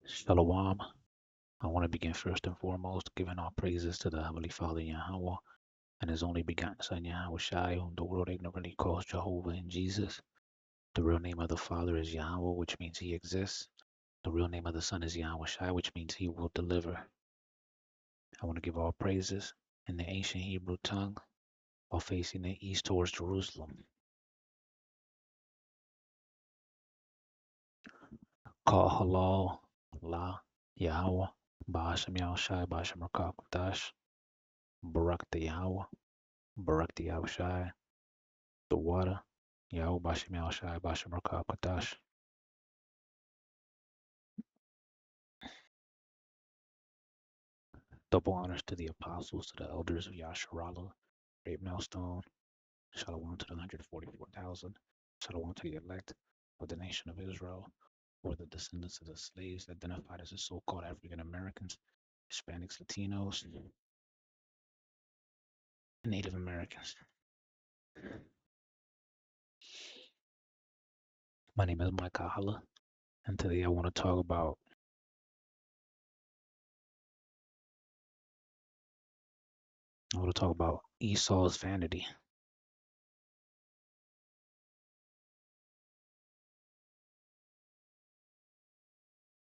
Shalom. I want to begin first and foremost giving all praises to the Heavenly Father Yahweh and His only begotten Son Yahweh Shai, whom the world ignorantly calls Jehovah and Jesus. The real name of the Father is Yahweh, which means He exists. The real name of the Son is Yahweh Shai, which means He will deliver. I want to give all praises in the ancient Hebrew tongue while facing the east towards Jerusalem. Call halal, la, Yahweh, Ba'ashem Yahweh Shai, Ba'ashem Rakak Dash, Barak the Yahweh, Barak the Yahweh Shai, the water. Yahweh Bashim Yahweh Shai Bashim Rakah Kadash. Double honors to the apostles, to the elders of Yasharala, Greatmillstone. Shalom to the 144,000. Shalom to the elect of the nation of Israel, or the descendants of the slaves identified as the so-called African Americans, Hispanics, Latinos, and Native Americans. My name is Mike Hala, and today I want to talk about Esau's vanity.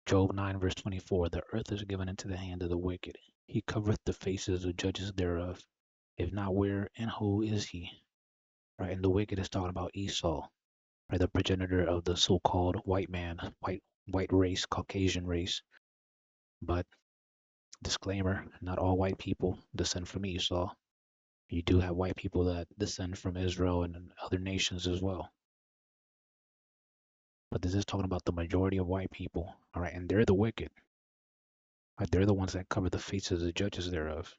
Job 9 verse 24, the earth is given into the hand of the wicked. He covereth the faces of judges thereof. If not, where and who is he? Right, and the wicked is talking about Esau, right, the progenitor of the so-called white man, white race, Caucasian race. But disclaimer, not all white people descend from Esau. You do have white people that descend from Israel and other nations as well. But this is talking about the majority of white people, all right, and they're the wicked. Right, they're the ones that cover the faces of the judges thereof.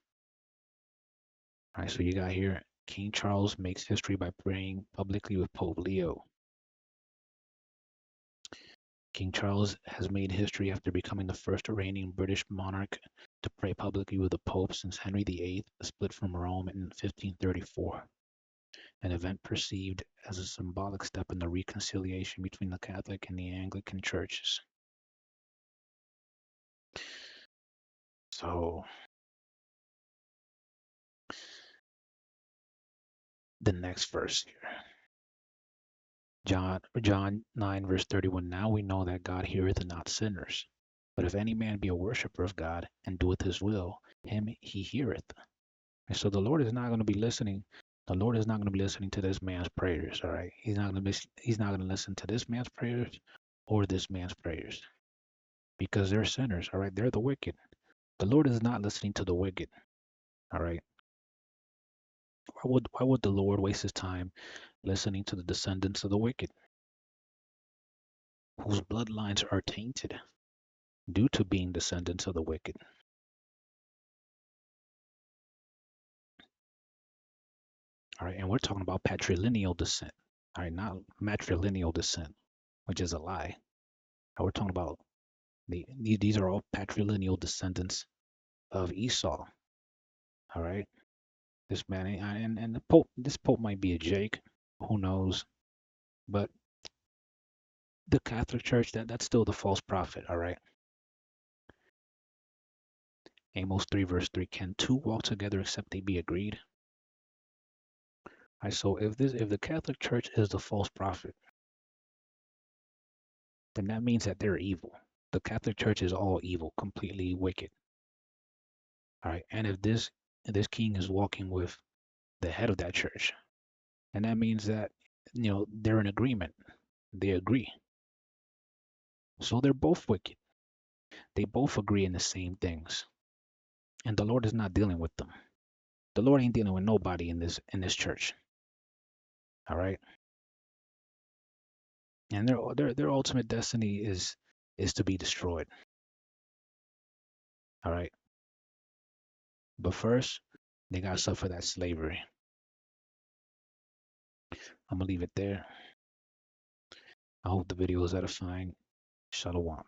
All right, so you got here, King Charles makes history by praying publicly with Pope Leo. King Charles has made history after becoming the first reigning British monarch to pray publicly with the Pope since Henry VIII split from Rome in 1534, an event perceived as a symbolic step in the reconciliation between the Catholic and the Anglican churches. So, the next verse here. John 9 verse 31, now we know that God heareth not sinners. But if any man be a worshipper of God and doeth his will, him he heareth. And so the Lord is not going to be listening. The Lord is not going to be listening to this man's prayers. All right. He's not going to listen to this man's prayers or this man's prayers. Because they're sinners. All right. They're the wicked. The Lord is not listening to the wicked. All right. Why would the Lord waste his time listening to the descendants of the wicked, whose bloodlines are tainted due to being descendants of the wicked? All right, and we're talking about patrilineal descent. All right, not matrilineal descent, which is a lie. We're talking about these are all patrilineal descendants of Esau. All right, this man and the Pope. This Pope might be a Jake, who knows? But the Catholic Church, that's still the false prophet. All right. Amos 3 verse 3, can two walk together except they be agreed? All right, so if the Catholic Church is the false prophet, then that means that they're evil. The Catholic Church is all evil, completely wicked. All right, and if this king is walking with the head of that church, and that means that they're in agreement, they agree. So they're both wicked. They both agree in the same things, and the Lord is not dealing with them. The Lord ain't dealing with nobody in this church. All right, and their ultimate destiny is to be destroyed. All right, but first they gotta suffer that slavery. I'm gonna leave it there. I hope the video is edifying. Shalom.